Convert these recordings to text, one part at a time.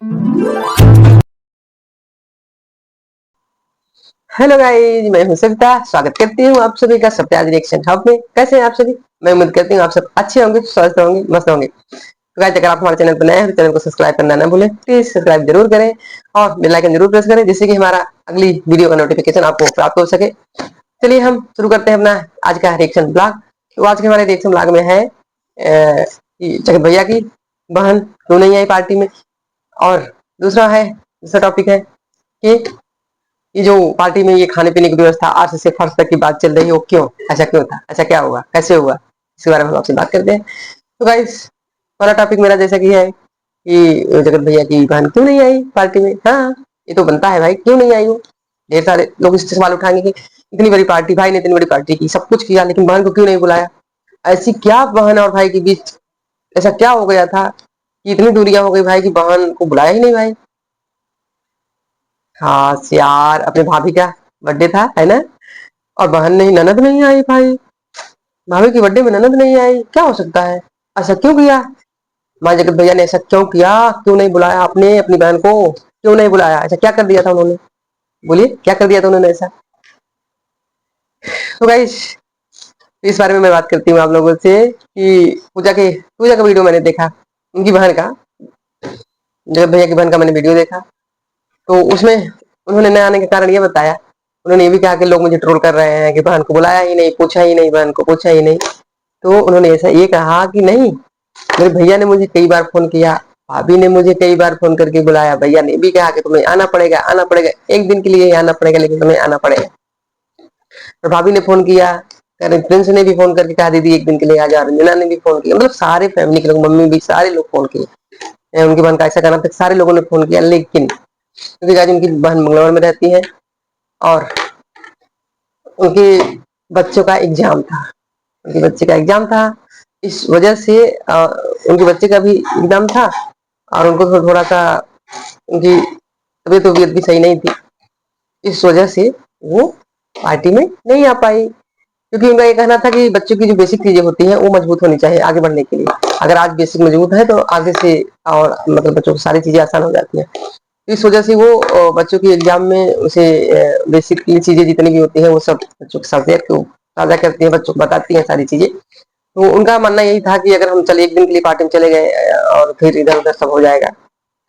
Hello guys, मैं हूं सविता। स्वागत करती हूँ आप सभी का सत्याज रिएक्शन हब में। कैसे हैं आप सभी? मैं उम्मीद करती हूँ आप सब अच्छे होंगे, स्वस्थ होंगे, मस्त होंगे। तो गाइस, अगर आप हमारे चैनल पर नए हैं तो चैनल को सब्सक्राइब करना ना भूलें। प्लीज सब्सक्राइब जरूर करें और बेल आइकन जरूर प्रेस करें, जिससे कि हमारा अगली वीडियो का नोटिफिकेशन आपको प्राप्त हो सके। चलिए हम शुरू करते हैं अपना आज का रिएक्शन ब्लॉग। तो आज के हमारे रिएक्शन ब्लॉग में है जगत भैया की बहन क्यों नहीं आई पार्टी में। और दूसरा टॉपिक है कि ये जो पार्टी में ये खाने पीने की व्यवस्था आज से फर्श तक की बात चल रही है, वो क्यों, ऐसा क्यों था, ऐसा क्या हुआ, कैसे हुआ, इसके बारे में हम आपसे बात करते हैं। तो गाइस, पहला टॉपिक मेरा जैसा कि है कि जगत भैया की बहन क्यों नहीं आई पार्टी में। हाँ, ये तो बनता है भाई, क्यों नहीं आई वो। ढेर सारे लोग इससे सवाल उठाएंगे कि इतनी बड़ी पार्टी, भाई ने इतनी बड़ी पार्टी की, सब कुछ किया, लेकिन बहन को क्यों नहीं बुलाया। ऐसी क्या बहन और भाई के बीच ऐसा क्या हो गया था कि इतनी दूरियां हो गई भाई की बहन को बुलाया ही नहीं भाई। हाँ यार, अपने भाभी का बर्थडे था, है ना, और बहन नहीं, ननद नहीं आई भाई। भाभी की बर्थडे में ननद नहीं आई, क्या हो सकता है। ऐसा क्यों किया माँ जगत भैया ने, ऐसा क्यों किया, क्यों नहीं बुलाया आपने अपनी बहन को, क्यों नहीं बुलाया, ऐसा क्या कर दिया था उन्होंने। बोलिए, क्या कर दिया था उन्होंने ऐसा। तो गाइस, इस बारे में मैं बात करती हूँ आप लोगों से कि पूजा का वीडियो मैंने देखा, उनकी बहन का, जगत भैया की बहन का मैंने वीडियो देखा। तो उसमें उन्होंने न आने का कारण ये बताया। उन्होंने ये भी कहा कि लोग मुझे ट्रोल कर रहे हैं कि बहन को बुलाया ही नहीं, पूछा ही नहीं, बहन को पूछा ही नहीं। तो उन्होंने ऐसा ये कहा कि नहीं, मेरे भैया ने मुझे कई बार फोन किया, भाभी ने मुझे कई बार फोन करके बुलाया, भैया ने भी कहा कि तुम्हें आना पड़ेगा, आना पड़ेगा, एक दिन के लिए ही आना पड़ेगा, लेकिन तुम्हें आना पड़ेगा। और भाभी ने फोन किया, प्रिंस ने भी फोन करके कहा दीदी एक दिन के लिए आ जा, मीना ने भी फोन किया, मतलब सारे फैमिली के लोग, मम्मी भी, सारे लोग फोन किए। उनकी बहन का ऐसा कहना था, सारे लोगों ने फोन किया, लेकिन क्योंकि आज उनकी बहन मंगलवार में रहती है और उनके बच्चों का एग्जाम था, उनके बच्चे का एग्जाम था, इस वजह से उनके बच्चे का भी एग्जाम था और उनको थोड़ा सा उनकी तबीयत भी सही नहीं थी। इस वजह से वो पार्टी में नहीं आ पाई, क्योंकि उनका ये कहना था कि बच्चों की जो बेसिक चीजें होती हैं वो मजबूत होनी चाहिए आगे बढ़ने के लिए। अगर आज बेसिक मजबूत है तो आगे से और मतलब बच्चों को सारी चीजें आसान हो जाती हैं। इस वजह से वो बच्चों की एग्जाम में उसे बेसिक चीजें जितनी भी होती हैं वो सब बच्चों के साथ साझा करती हैं, बच्चों को बताती हैं सारी चीजें। तो उनका मानना यही था कि अगर हम चले एक दिन के लिए पार्टी में चले गए और फिर इधर उधर सब हो जाएगा,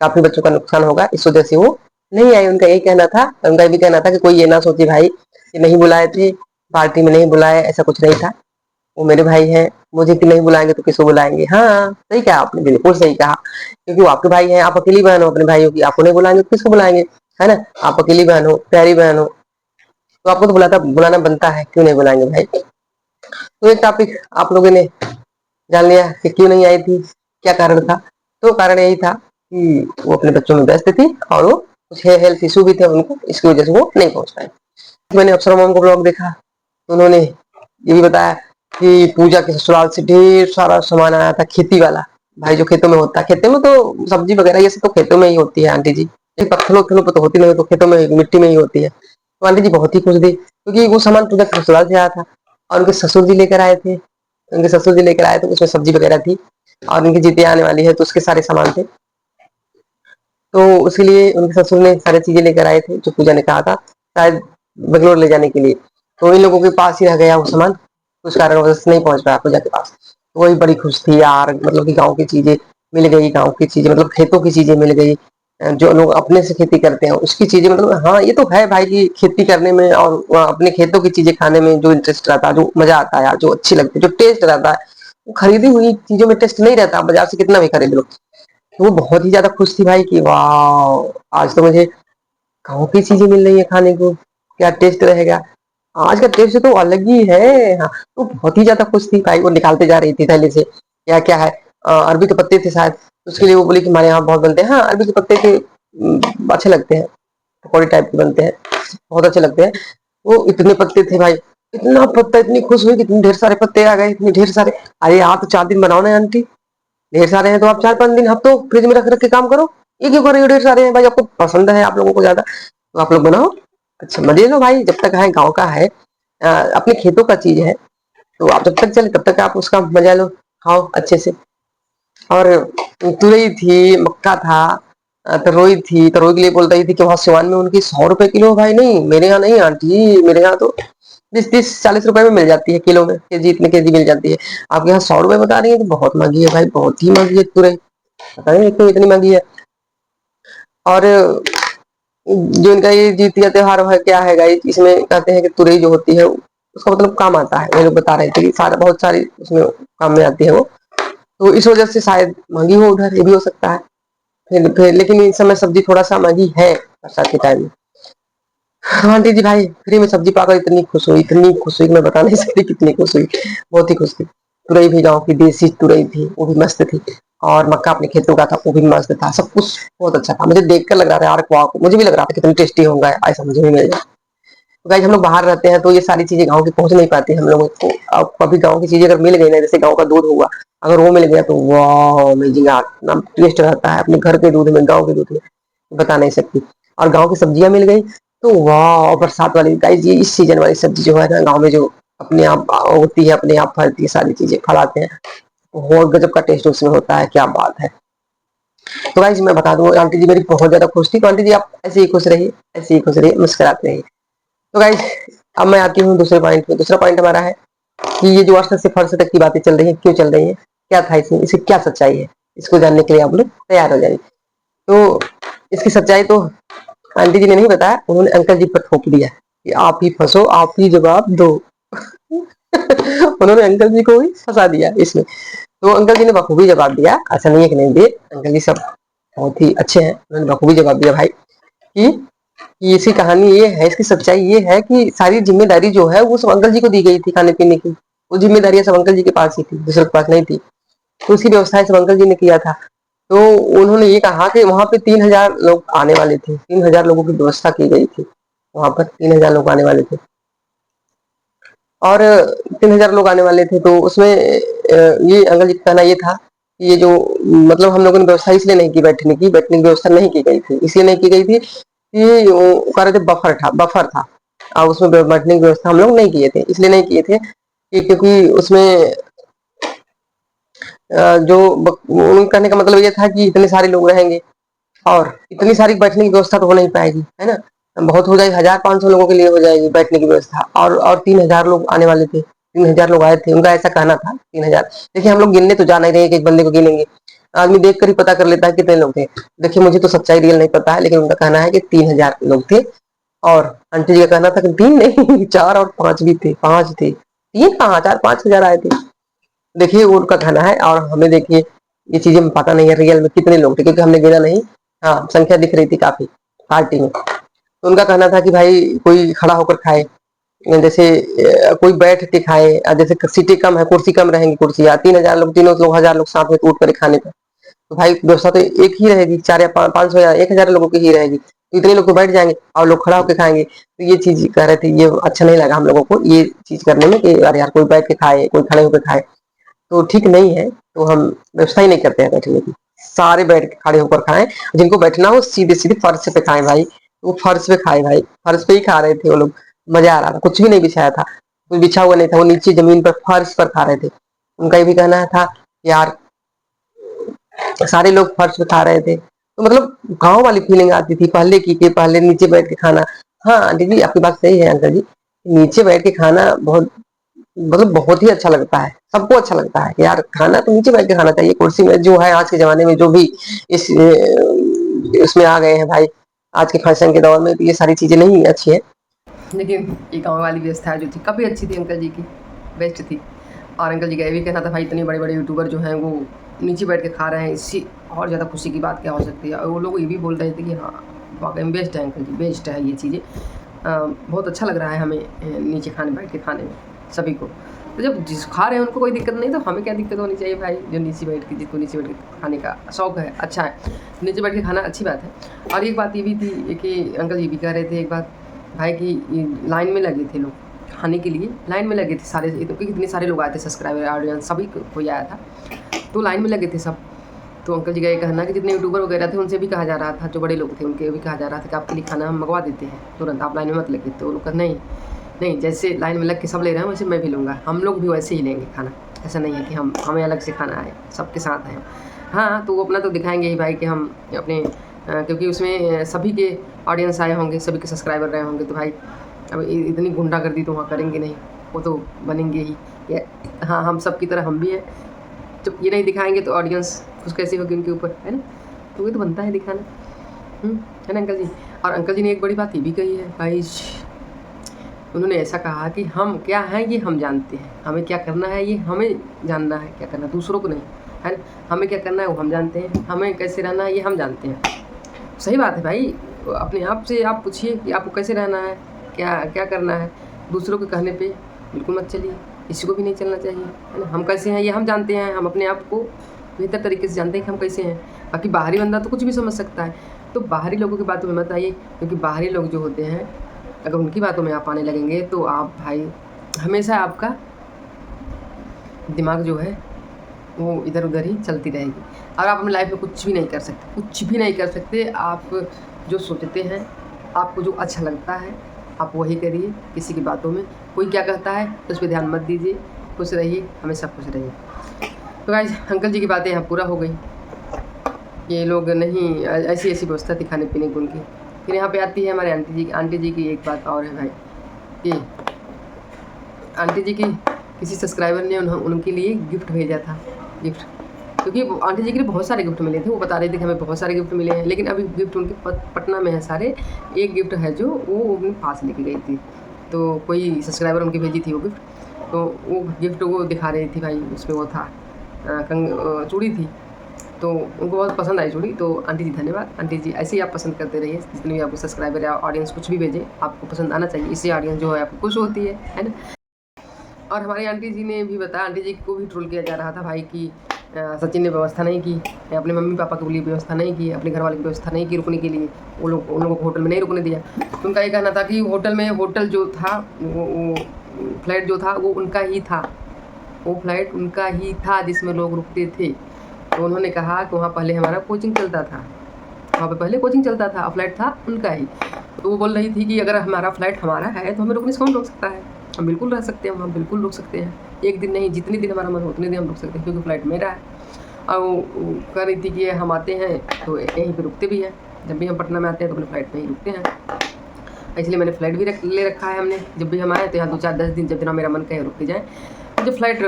काफी बच्चों का नुकसान होगा, इस वजह से वो नहीं आई। उनका यही कहना था। उनका ये भी कहना था कि कोई ये ना सोचे भाई कि नहीं बुलाए थे, पार्टी में नहीं बुलाए, ऐसा कुछ नहीं था। वो मेरे भाई हैं, मुझे कि नहीं बुलाएंगे तो किसको बुलाएंगे। हाँ, सही कहा आपने, बिल्कुल सही कहा, क्योंकि वो आपके भाई हैं, आप अकेली बहन हो अपने भाइयों की, आपको नहीं बुलाएंगे तो किसको बुलाएंगे, है ना। आप अकेली बहन हो, प्यारी बहन हो, तो आपको तो बुलाना बनता है, क्यों नहीं बुलाएंगे भाई। तो एक टॉपिक आप लोगों ने जान लिया कि क्यों नहीं आई थी, क्या कारण था। तो कारण यही था कि वो अपने बच्चों में व्यस्त थी और वो कुछ हेल्थ इशू भी थे उनको, इसकी वजह से वो नहीं पहुंच पाए। मैंने अप्सरा मॉम को ब्लॉग देखा तो उन्होंने ये भी बताया कि पूजा के ससुराल से ढेर सारा सामान आया था, खेती वाला, भाई जो खेतों में होता है, खेतों में तो सब्जी वगैरह ये सब तो खेतों में ही होती है आंटी जी, ये पत्थरों वत्थरों पर तो होती नहीं, तो खेतों में मिट्टी में ही होती है। तो आंटी जी बहुत ही खुश थी, क्योंकि वो सामान पूजा के ससुराल से आया था और उनके ससुर जी लेकर आए थे। उनके ससुर जी लेकर आए थे, उसमें सब्जी वगैरह थी और उनकी जितिया आने वाली है तो उसके सारे सामान थे। तो उसके लिए उनके ससुर ने सारी चीजें लेकर आए थे जो पूजा ने कहा था शायद बेंगलोर ले जाने के लिए। तो इन लोगों के पास ही रह गया वो सामान, कुछ कारणवश से नहीं पहुंच पाया पूजा के पास। तो वही बड़ी खुश थी यार, मतलब कि गाँव की चीजें मिल गई, गाँव की चीजें मतलब खेतों की चीजें मिल गई, जो लोग अपने से खेती करते हैं उसकी चीजें, मतलब हाँ ये तो है भाई की खेती करने में और अपने खेतों की चीजें खाने में जो इंटरेस्ट रहता है, जो मजा आता है यार, जो अच्छी लगती है, जो टेस्ट रहता है, वो खरीदी हुई चीजों में टेस्ट नहीं रहता, बाजार से कितना भी खरीद लो। तो वो बहुत ही ज्यादा खुश थी भाई कि वाह, आज तो मुझे गाँव की चीजें मिल रही है खाने को, क्या टेस्ट रहेगा, आज का टेस्ट तो अलग ही है। हाँ, तो बहुत ही ज्यादा खुश थी भाई, वो निकालते जा रही थी थैली से, क्या क्या है, अरबी के पत्ते थे शायद, उसके लिए वो बोली कि हमारे यहाँ बहुत बनते हैं। हाँ, अरबी के पत्ते के अच्छे लगते हैं, पकौड़े टाइप के बनते हैं, बहुत अच्छे लगते हैं। वो इतने पत्ते थे भाई, इतना पत्ता, इतनी खुश हुई कि इतने ढेर सारे पत्ते आ गए, इतने ढेर सारे। अरे आप तो 4 दिन बनाओ ना आंटी, ढेर सारे हैं तो आप 4-5 दिन आप तो फ्रिज में रख रख के काम करो, ये क्यों कर रही हो, ढेर सारे हैं भाई, आपको पसंद है आप लोगों को ज्यादा, तो आप लोग बनाओ, अच्छा मजे लो भाई, जब तक है गाँव का है, अपने खेतों का चीज है, तो आप जब तक चले तब तक आप उसका मजा लो, खाओ अच्छे से। और तुरई थी, मक्का था, तरोई थी, तरोई के लिए बोल रही थी कि वहाँ सिवान में उनकी 100 रुपए किलो। भाई नहीं, मेरे यहाँ नहीं आंटी, मेरे यहाँ तो 20-30-40 रुपए में मिल जाती है किलो में, केजी, इतने केजी मिल जाती है। आपके यहाँ 100 रुपए बता रही है, तो बहुत महंगी है भाई, बहुत ही महंगी है तुरई। पता नहीं क्यों इतनी महंगी है। और जो इनका ये जीतिया त्योहार है, क्या है गाइस, इसमें कहते हैं कि तुरई जो होती है उसका मतलब काम आता है। ये लोग बता रहे थे कि सारा बहुत सारी उसमें काम में आती है वो, तो इस वजह से शायद महंगी हो उधर, ये भी हो सकता है। फिर लेकिन इस समय सब्जी थोड़ा सा महंगी है बरसात के टाइम में। हाँ, आंटी जी भाई फ्री में सब्जी पाकर इतनी खुश हुई, इतनी खुश हुई, मैं बता नहीं सकती कितनी खुश हुई, बहुत ही खुश थी। तुरई भी गाँव की देसी तुरई थी, वो भी मस्त थी। और मक्का अपने खेतों का था, वो भी मस्त था, सब कुछ बहुत अच्छा था। मुझे देखकर लग रहा था यार, वाह, मुझे भी लग रहा था कितनी टेस्टी होगा, ऐसा मुझे भी मिल जाए। तो गाइस हम लोग बाहर रहते हैं तो ये सारी चीजें गाँव की पहुंच नहीं पाती हम लोगों को। अब कभी गाँव की चीजें अगर मिल गई ना, जैसे गाँव का दूध हुआ, अगर वो मिल गया तो वाह अमेजिंग, इतना टेस्ट रहता है अपने घर के दूध में, गाँव के दूध में, बता नहीं सकती। और गाँव की सब्जियां मिल गई तो वाह, बरसात वाली गाइस, ये इस सीजन वाली सब्जी जो है ना गाँव में, जो अपने आप होती है, अपने आप फलती है, सारी चीजें फलाते हैं, बहुत गजब का टेस्ट उसमें होता है, क्या बात है। तो गाइस मैं बता दूं, आंटी जी मेरी बहुत ज्यादा खुश थी। तो आंटी जी आप ऐसे ही खुश रहिए, ऐसे ही खुश रहिए, मुस्कुराते रहिए। तो गाइस अब मैं आती हूँ दूसरे पॉइंट पे। दूसरा पॉइंट हमारा है कि ये जो अर्थ से फर्श तक की बातें चल रही है, क्यों चल रही है, क्या था इसमें, इसकी क्या सच्चाई है, इसको जानने के लिए आप लोग तैयार हो जाइए। तो इसकी सच्चाई तो आंटी जी ने नहीं बताया, उन्होंने अंकल जी पर थोप दिया कि आप ही फंसो, आप ही जवाब दो। उन्होंने अंकल जी को ही फंसा दिया इसमें। तो अंकल जी ने बखूबी जवाब दिया, ऐसा नहीं है कि नहीं दिए, अंकल जी सब बहुत ही अच्छे हैं, उन्होंने बखूबी जवाब दिया भाई कि इसकी कहानी ये है, इसकी सच्चाई ये है कि सारी जिम्मेदारी जो है वो सब अंकल जी को दी गई थी खाने पीने की। वो जिम्मेदारियां सब अंकल जी के पास ही थी, दूसरे के पास नहीं थी। तो उसकी व्यवस्था सब अंकल जी ने किया था। तो उन्होंने ये कहा कि वहां पे 3,000 लोग आने वाले थे, 3,000 लोगों की व्यवस्था की गई थी, वहां पर 3,000 लोग आने वाले थे। और 3,000 लोग आने वाले थे, तो उसमें ये अंकल जी का कहना ये था कि ये जो मतलब हम लोगों ने व्यवस्था इसलिए नहीं की, बैठने की व्यवस्था नहीं की गई थी, इसलिए नहीं की गई थी कि वो कह रहे थे बफर था, और उसमें बैठने की व्यवस्था हम लोग नहीं किए थे, इसलिए नहीं किए थे कि क्योंकि उसमें जो उनके कहने का मतलब ये था कि इतने सारे लोग रहेंगे और इतनी सारी बैठने की व्यवस्था तो हो नहीं पाएगी, है ना। बहुत हो जाएगी, 1,500 लोगों के लिए हो जाएगी बैठने की व्यवस्था, और 3,000 लोग आने वाले थे, 3,000 लोग आए थे, उनका ऐसा कहना था 3,000। देखिए हम लोग गिनने तो जा नहीं रहे, एक बंदे को गिनेंगे, आदमी देख कर ही पता कर लेता है कितने लोग थे। देखिए मुझे तो सच्चाई रियल नहीं पता है, लेकिन उनका कहना है कि 3,000 लोग थे। और आंटी जी का कहना था कि 3 नहीं, 4 और 5 भी थे, 5 थे, 3 कहाँ, 4-5,000 आए थे। देखिए उनका कहना है, और हमें देखिए ये चीजें पता नहीं है रियल में कितने लोग थे, क्योंकि हमने गिना नहीं। हाँ, संख्या दिख रही थी काफी पार्टी में। तो उनका कहना था कि भाई कोई खड़ा होकर खाए, जैसे कोई बैठ के खाए, जैसे सीटें कम है, कुर्सी कम रहेंगी, कुर्सियाँ 3,000 लोग, तीनों लोग 1,000 लोग साथ में उठ कर खाने का, तो भाई व्यवस्था तो एक ही रहेगी, 4 या 500 या 1,000 लोगों की ही रहेगी, तो इतने लोग तो बैठ जाएंगे और लोग खड़ा होकर खाएंगे। तो ये चीज कह रहे थे, ये अच्छा नहीं लगा हम लोगों को ये चीज करने में कि अरे यार कोई बैठ के खाए, कोई खड़े होकर खाए, तो ठीक नहीं है। तो हम व्यवस्था ही नहीं करते हैं बैठने की, सारे बैठ के खड़े होकर खाएं, जिनको बैठना हो सीधे सीधे फर्श पे खाएं भाई। वो फर्श पे खाए भाई, फर्श पे ही खा रहे थे वो लोग, मजा आ रहा था, कुछ भी नहीं बिछाया था, कुछ बिछा हुआ नहीं था, वो नीचे जमीन पर फर्श पर खा रहे थे। उनका ये भी कहना था यार सारे लोग फर्श पे खा रहे थे, तो मतलब गांव वाली फीलिंग आती थी पहले की, कि पहले नीचे बैठ के खाना। हाँ दीदी आपकी बात सही है अंकल जी, नीचे बैठ के खाना बहुत मतलब बहुत ही अच्छा लगता है, सबको अच्छा लगता है कि यार खाना तो नीचे बैठ के खाना चाहिए, कुर्सी में जो है आज के जमाने में जो भी इस इसमें आ गए हैं भाई, आज के फैशन के दौर में, तो ये सारी चीजें नहीं अच्छी है। लेकिन ये गाँव वाली व्यवस्था जो थी काफ़ी अच्छी थी, अंकल जी की बेस्ट थी। और अंकल जी का ये भी कहना था भाई इतने बड़े बड़े यूट्यूबर जो हैं वो नीचे बैठ के खा रहे हैं, इससे और ज़्यादा खुशी की बात क्या हो सकती है। और वो लोग ये भी बोल रहे थे कि हाँ वाकई में बेस्ट है अंकल जी, बेस्ट है ये चीज़ें, बहुत अच्छा लग रहा है हमें नीचे खाने बैठ के खाने में सभी को। तो जब जिस खा रहे हैं उनको कोई दिक्कत नहीं, तो हमें क्या दिक्कत होनी चाहिए भाई, जो नीचे बैठ के, जिसको नीचे बैठ के खाने का शौक है, अच्छा है, नीचे बैठ के खाना अच्छी बात है। और एक बात ये भी थी कि अंकल ये भी कह रहे थे एक बात भाई कि लाइन में लगे थे लोग खाने के लिए, लाइन में लगे थे सारे, क्योंकि इतने सारे लोग आए थे, सब्सक्राइबर ऑडियंस सभी कोई आया था, तो लाइन में लगे थे सब। तो अंकल जी का ये कहना कि जितने यूट्यूबर वगैरह थे उनसे भी कहा जा रहा था, जो बड़े लोग थे उनके भी कहा जा रहा था कि आपके लिए खाना हम मंगवा देते हैं तुरंत, आप लाइन में मत लगे। तो वो लोग कहा नहीं नहीं, जैसे लाइन में लग के सब ले रहे हैं वैसे मैं भी लूँगा, हम लोग भी वैसे ही लेंगे खाना, ऐसा नहीं है कि हमें अलग से खाना है, सबके साथ हैं। हाँ तो वो अपना तो दिखाएंगे ही भाई कि हम अपने क्योंकि उसमें सभी के ऑडियंस आए होंगे, सभी के सब्सक्राइबर रहे होंगे, तो भाई अब इतनी गुंडागर्दी तो वहाँ करेंगे नहीं, वो तो बनेंगे ही। हाँ, हम सब की तरह हम भी हैं, जब ये नहीं दिखाएंगे तो ऑडियंस खुश कैसे होगी उनके ऊपर, है ना। तो ये तो बनता है दिखाना, है ना अंकल जी। और अंकल जी ने एक बड़ी बात ये भी कही है भाई, उन्होंने ऐसा कहा कि हम क्या हैं ये हम जानते हैं, हमें क्या करना है ये हमें जानना है, क्या करना दूसरों को नहीं, है ना। हमें क्या करना है वो हम जानते हैं, हमें कैसे रहना है ये हम जानते हैं। सही बात है भाई, अपने आप से आप पूछिए कि आपको कैसे रहना है, क्या क्या करना है। दूसरों के कहने पे बिल्कुल मत चलिए, किसी को भी नहीं चलना चाहिए, है ना। हम कैसे हैं ये हम जानते हैं, हम अपने आप को बेहतर तरीके से जानते हैं कि हम कैसे हैं। बाकी बाहरी बंदा तो कुछ भी समझ सकता है, तो बाहरी लोगों की बातों में मत आइए, क्योंकि बाहरी लोग जो होते हैं अगर उनकी बातों में आप आने लगेंगे तो आप भाई हमेशा आपका दिमाग जो है वो इधर उधर ही चलती रहेगी, और आप अपनी लाइफ में कुछ भी नहीं कर सकते, कुछ भी नहीं कर सकते। आप जो सोचते हैं, आपको जो अच्छा लगता है आप वही करिए, किसी की बातों में कोई क्या कहता है तो उस पर ध्यान मत दीजिए, खुश रहिए, हमेशा खुश रहिए। तो गाइस अंकल जी की बातें यहाँ पूरा हो गई, ये लोग नहीं ऐसी ऐसी व्यवस्था थी खाने पीने की उनकी। फिर यहाँ पे आती है हमारे आंटी जी की एक बात और है भाई, कि आंटी जी की किसी सब्सक्राइबर ने उनके लिए गिफ्ट भेजा था, गिफ्ट, क्योंकि आंटी जी के लिए बहुत सारे गिफ्ट मिले थे, वो बता रहे थे कि हमें बहुत सारे गिफ्ट मिले हैं, लेकिन अभी गिफ्ट उनके पटना में है सारे। एक गिफ्ट है जो वो अपने पास लेके गई थी, तो कोई सब्सक्राइबर उनकी भेजी थी वो गिफ्ट, तो वो गिफ्ट वो दिखा रही थी भाई, उसमें वो था चूड़ी थी, तो उनको बहुत पसंद आई चूड़ी। तो आंटी जी धन्यवाद, आंटी जी ऐसे ही आप पसंद करते रहिए, जितने भी आपको सब्सक्राइबर या ऑडियंस कुछ भी भेजे आपको पसंद आना चाहिए, इससे ऑडियंस जो है आपको खुश होती है ना। और हमारी आंटी जी ने भी बताया, आंटी जी को भी ट्रोल किया जा रहा था भाई कि सचिन ने व्यवस्था नहीं की, अपने मम्मी पापा के लिए व्यवस्था नहीं की, अपने घर वाले की व्यवस्था नहीं की रुकने के लिए, उन लोगों को होटल में नहीं रुकने दिया। तो उनका ये कहना था कि होटल जो था वो फ्लैट जो था वो उनका ही था, वो फ्लैट उनका ही था जिसमें लोग रुकते थे। तो उन्होंने कहा कि वहाँ पहले हमारा कोचिंग चलता था, वहाँ पे पहले कोचिंग चलता था, फ्लैट था उनका ही। तो वो बोल रही थी कि अगर हमारा फ्लैट हमारा है तो हमें रुकने से कौन रोक सकता है, हम बिल्कुल रह सकते हैं, हम बिल्कुल रुक सकते हैं, एक दिन नहीं जितने दिन हमारा मन हो उतने दिन हम रुक सकते हैं, क्योंकि फ्लाइट मेरा है। और वो कह रही थी कि हम आते हैं तो यहीं पे रुकते भी हैं, जब भी हम पटना में आते हैं तो अपने फ्लाइट में ही रुकते हैं, इसलिए मैंने फ़्लाइट भी ले रखा है हमने, जब भी हम आए तो यहाँ 2-4-10 दिन जब दिन मेरा मन कहे रुक के जाएँ। तो जब फ्लाइट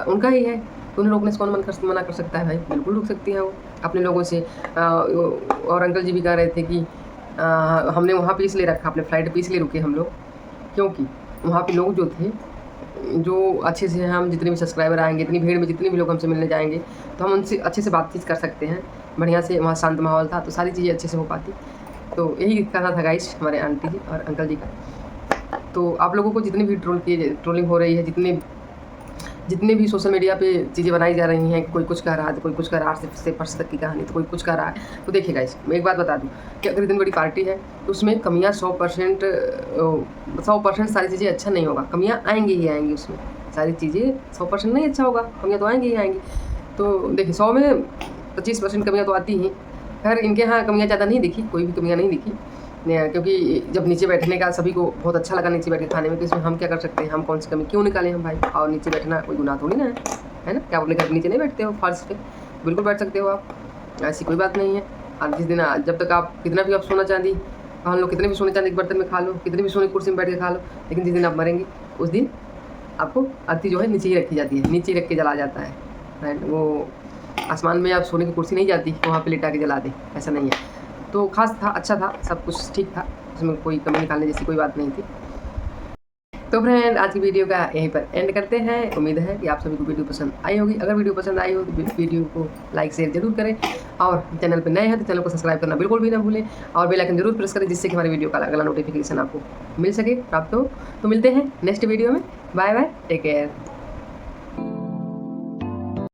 उनका ही है तो उन्हें रोकने से कौन मना कर सकता है भाई, बिल्कुल रुक सकती हैं वो अपने लोगों से। और अंकल जी भी कह रहे थे कि हमने वहाँ पे इसलिए रखा, अपने फ़्लाइट पे इसलिए रुके हम लोग, क्योंकि वहाँ पे लोग जो थे जो अच्छे से, हम जितने भी सब्सक्राइबर आएंगे, इतनी भीड़ में जितने भी लोग हमसे मिलने जाएंगे तो हम उनसे अच्छे से बातचीत कर सकते हैं, बढ़िया से, वहाँ शांत माहौल था तो सारी चीज़ें अच्छे से हो पाती। तो यही कहना था गाइस हमारे आंटी जी और अंकल जी का। तो आप लोगों को जितनी भी ट्रोलिंग हो रही है, जितने भी सोशल मीडिया पे चीज़ें बनाई जा रही हैं, कोई कुछ कह रहा है तो कोई कुछ कह रहा है, से फर्श तक की कहानी तो कोई कुछ कह रहा है, तो देखिए गाइस मैं एक बात बता दूं कि अगर इतनी बड़ी पार्टी है तो उसमें कमियां 100% सारी चीज़ें अच्छा नहीं होगा, कमियां आएंगी ही आएंगी, उसमें सारी चीज़ें 100% नहीं अच्छा होगा, कमियां तो आएंगी ही आएंगी। तो देखिए 100 में 25% कमियां तो आती हैं। खैर इनके यहाँ कमियां ज़्यादा नहीं दिखी, कोई भी कमियां नहीं दिखी, क्योंकि जब नीचे बैठने का सभी को बहुत अच्छा लगा नीचे बैठ के खाने में, तो इसमें हम क्या कर सकते हैं, हम कौन सी कमी क्यों निकालें हम भाई। और नीचे बैठना कोई गुनाह थोड़ी ना है ना। क्या आप अपने घर नीचे नहीं बैठते हो फर्श पे, बिल्कुल बैठ सकते हो आप, ऐसी कोई बात नहीं है। और जिस दिन जब तक आप कितना भी आप सोना चांदी खा लो, कितने भी सोने चांदी के बर्तन में खा लो, कितनी भी सोने कुर्सी में बैठ के खा लो, लेकिन जिस दिन आप मरेंगे उस दिन आपको अर्थी जो है नीचे ही रखी जाती है, नीचे ही रख के जला जाता है। वो आसमान में आप सोने की कुर्सी नहीं जाती, वहाँ पे लिटा के जला दे, ऐसा नहीं है। तो खास था, अच्छा था, सब कुछ ठीक था, उसमें कोई कमी निकालने जैसी कोई बात नहीं थी। तो फ्रेंड आज की वीडियो का यहीं पर एंड करते हैं। उम्मीद है कि आप सभी को वीडियो पसंद आई होगी। अगर वीडियो पसंद आई हो तो वीडियो को लाइक शेयर जरूर करें, और चैनल पर नए हैं तो चैनल को सब्सक्राइब करना बिल्कुल भी ना भूलें, और बेल आइकन जरूर प्रेस करें, जिससे कि हमारी वीडियो का अगला नोटिफिकेशन आपको मिल सके, प्राप्त हो। तो मिलते हैं नेक्स्ट वीडियो में, बाय बाय, टेक केयर।